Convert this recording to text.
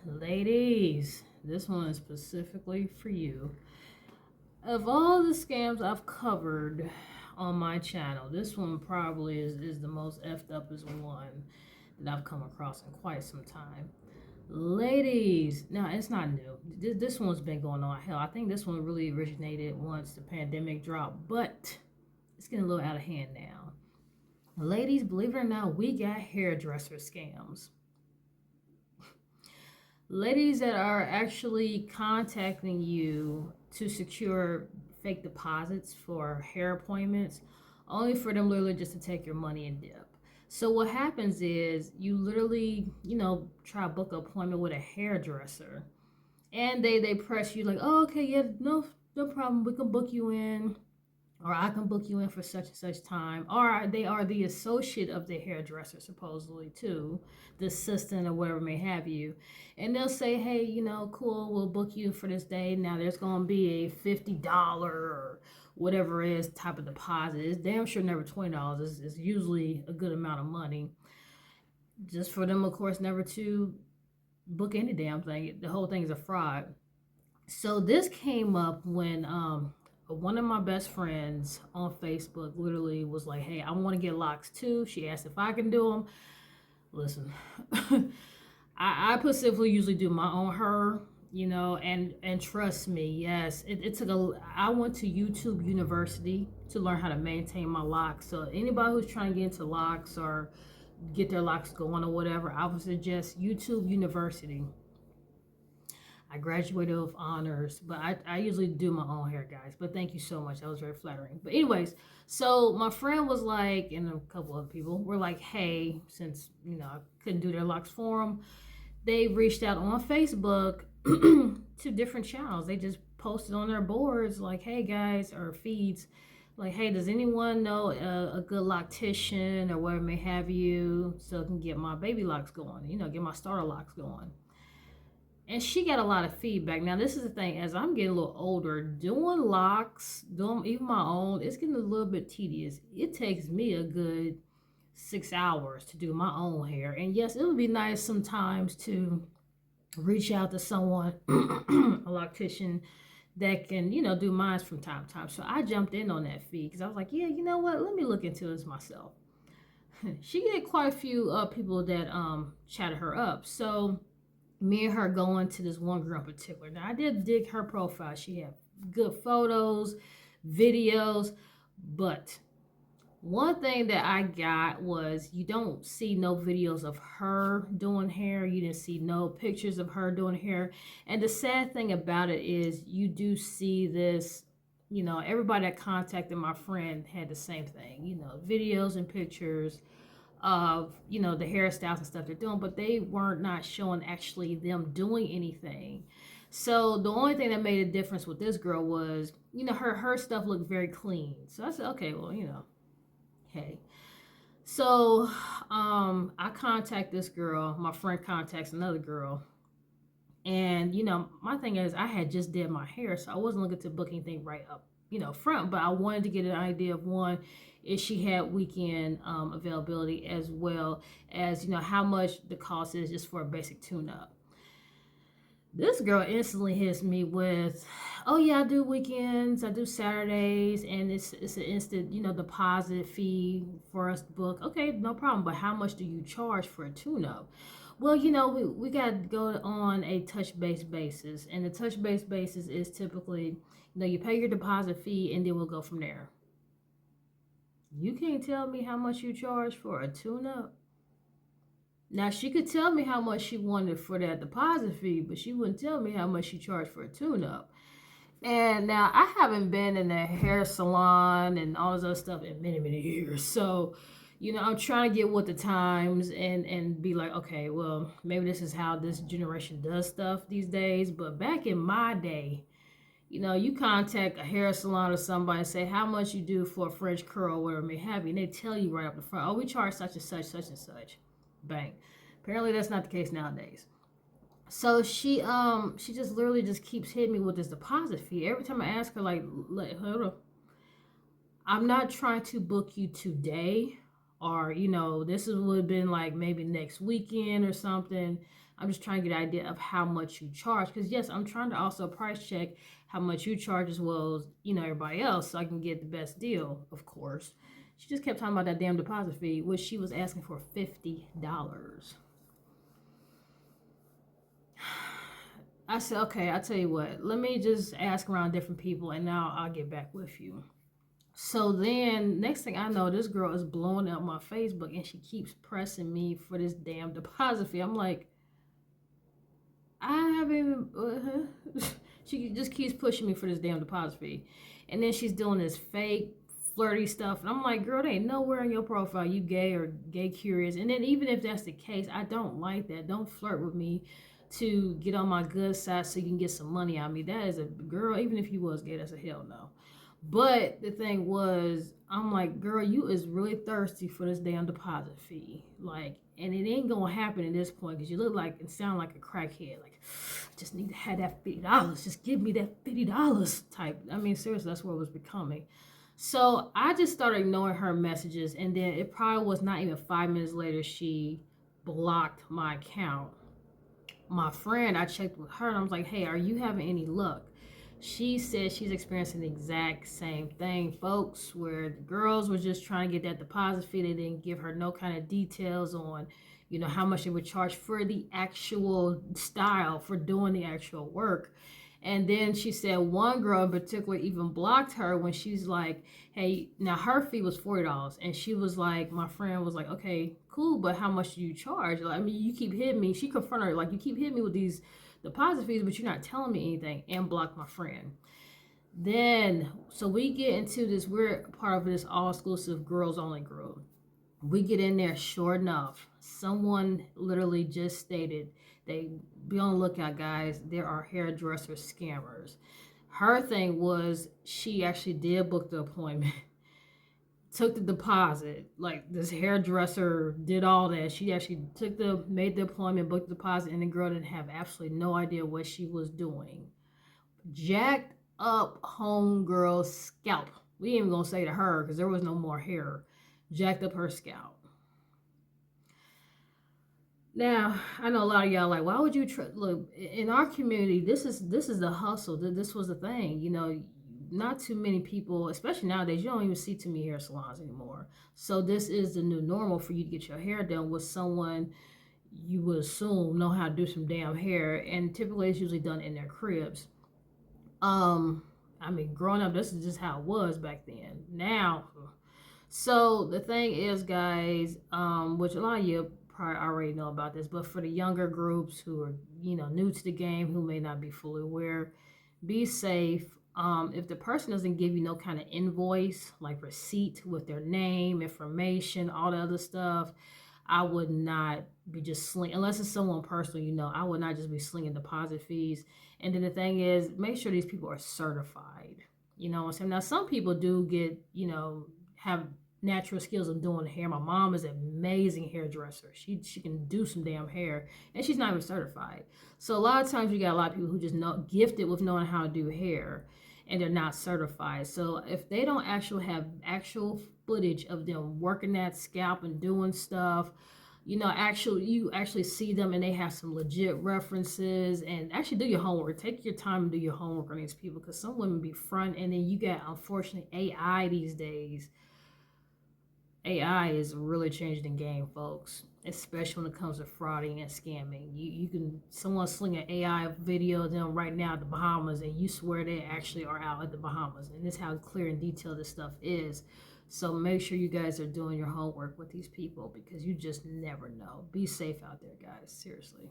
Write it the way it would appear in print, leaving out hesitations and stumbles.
Ladies, this one is specifically for you. Of all the scams I've covered on my channel, this one probably is the most effed up as one that I've come across in quite some time. Ladies, now it's not new. This one's been going on. Hell, I think this one really originated once the pandemic dropped, but it's getting a little out of hand now. Ladies, believe it or not, we got hairdresser scams. Ladies that are actually contacting you to secure fake deposits for hair appointments, only for them literally just to take your money and dip. So what happens is you literally, try to book an appointment with a hairdresser, and they press you like, oh, okay, yeah, no problem, we can book you in, or I can book you in for such and such time, or they are the associate of the hairdresser, supposedly, too, the assistant or whatever may have you. And they'll say, hey, cool, we'll book you for this day. Now there's going to be a $50 or whatever it is type of deposit. It's damn sure never $20. It's usually a good amount of money. Just for them, of course, never to book any damn thing. The whole thing is a fraud. So this came up when one of my best friends on Facebook literally was like, hey, I want to get locks too. She asked if I can do them. Listen, I specifically usually do my own hair, and trust me, yes, it took I went to YouTube University to learn how to maintain my locks. So anybody who's trying to get into locks or get their locks going or whatever, I would suggest YouTube University. I graduated with honors, but I usually do my own hair, guys. But thank you so much. That was very flattering. But anyways, so my friend was like, and a couple other people were like, hey, since, I couldn't do their locks for them, they reached out on Facebook to different channels. They just posted on their boards like, hey, guys, or feeds, like, hey, does anyone know a good loctician or whatever may have you so I can get my baby locks going, get my starter locks going. And she got a lot of feedback. Now, this is the thing. As I'm getting a little older, doing locks, doing even my own, it's getting a little bit tedious. It takes me a good 6 hours to do my own hair. And yes, it would be nice sometimes to reach out to someone, a loctician, that can, do mine from time to time. So I jumped in on that fee because I was like, yeah, you know what? Let me look into this myself. She get quite a few people that chatted her up. So me and her going to this one girl in particular. Now, I did dig her profile. She had good photos, videos, but one thing that I got was you don't see no videos of her doing hair. You didn't see no pictures of her doing hair. And the sad thing about it is you do see this, everybody that contacted my friend had the same thing, videos and pictures of the hairstyles and stuff they're doing, but they weren't not showing actually them doing anything. So the only thing that made a difference with this girl was her stuff looked very clean. So I said, okay, well, hey. So I contact this girl, my friend contacts another girl, and my thing is I had just did my hair, so I wasn't looking to book anything right up front, but I wanted to get an idea of one, if she had weekend availability, as well as how much the cost is just for a basic tune-up. This girl instantly hits me with, oh yeah, I do weekends, I do Saturdays, and it's an instant deposit fee for us to book. Okay, no problem, but how much do you charge for a tune-up? Well, we got to go on a touch-base basis, and the touch-base basis is typically, you pay your deposit fee, and then we'll go from there. You can't tell me how much you charge for a tune-up. Now, she could tell me how much she wanted for that deposit fee, but she wouldn't tell me how much she charged for a tune-up. And now, I haven't been in a hair salon and all this other stuff in many, many years. So, I'm trying to get with the times and be like, okay, well, maybe this is how this generation does stuff these days. But back in my day, you contact a hair salon or somebody and say how much you do for a French curl or whatever may have you, and they tell you right up the front, oh, we charge such and such, such and such. Bang. Apparently that's not the case nowadays. So she just literally just keeps hitting me with this deposit fee. Every time I ask her, like, hold on, I'm not trying to book you today or this would have been like maybe next weekend or something. I'm just trying to get an idea of how much you charge, because yes, I'm trying to also price check how much you charge as well as everybody else, so I can get the best deal, of course. She just kept talking about that damn deposit fee, which she was asking for $50. I said, okay, I'll tell you what, let me just ask around different people and now I'll get back with you. So then, next thing I know, this girl is blowing up my Facebook and she keeps pressing me for this damn deposit fee. I'm like, I haven't even. She just keeps pushing me for this damn deposit fee. And then she's doing this fake flirty stuff. And I'm like, girl, there ain't nowhere in your profile you gay or gay curious. And then, even if that's the case, I don't like that. Don't flirt with me to get on my good side so you can get some money out of me. That is a girl, even if you was gay, that's a hell no. But the thing was, I'm like, girl, you is really thirsty for this damn deposit fee. Like, and it ain't gonna happen at this point because you look like and sound like a crackhead. Like, I just need to have that $50. Just give me that $50 type. I mean, seriously, that's what it was becoming. So I just started ignoring her messages, and then it probably was not even 5 minutes later, she blocked my account. My friend, I checked with her and I was like, hey, are you having any luck? She said she's experiencing the exact same thing, folks, where the girls were just trying to get that deposit fee. They didn't give her no kind of details on, how much they would charge for the actual style, for doing the actual work. And then she said one girl in particular even blocked her when she's like, hey, now her fee was $40. And she was like, my friend was like, okay, cool, but how much do you charge? Like, I mean, you keep hitting me. She confronted her, like, you keep hitting me with these deposit fees, but you're not telling me anything, and blocked my friend. Then, so we get into this, we're part of this all exclusive girls only group. We get in there, sure enough, someone literally just stated, they be on the lookout, guys, there are hairdresser scammers. Her thing was she actually did book the appointment, took the deposit, like this hairdresser did all that. She actually made the appointment, booked the deposit, and the girl didn't have absolutely no idea what she was doing. Jacked up homegirl's scalp. We ain't even gonna say to her because there was no more hair. Jacked up her scalp. Now, I know a lot of y'all like, why would you look in our community? This is the hustle. This was the thing, not too many people, especially nowadays, you don't even see too many hair salons anymore. So this is the new normal for you to get your hair done with someone you would assume know how to do some damn hair, and typically it's usually done in their cribs. I mean, growing up, this is just how it was back then. Now, so the thing is, guys, which a lot of you probably already know about this, but for the younger groups who are, new to the game, who may not be fully aware, be safe. If the person doesn't give you no kind of invoice, like receipt with their name, information, all the other stuff, I would not be just unless it's someone personal, I would not just be slinging deposit fees. And then the thing is, make sure these people are certified. You know what I'm saying? Now, some people do get, have natural skills of doing hair. My mom is an amazing hairdresser. She can do some damn hair, and she's not even certified. So a lot of times you got a lot of people who just gifted with knowing how to do hair, and they're not certified. So if they don't actually have actual footage of them working that scalp and doing stuff, you actually see them and they have some legit references, and actually do your homework. Take your time and do your homework on these people, because some women be front, and then you got, unfortunately, AI these days. AI is really changing the game, folks, especially when it comes to frauding and scamming. You can, someone sling an AI video of them right now at the Bahamas, and you swear they actually are out at the Bahamas. And this is how clear and detailed this stuff is. So make sure you guys are doing your homework with these people, because you just never know. Be safe out there, guys. Seriously.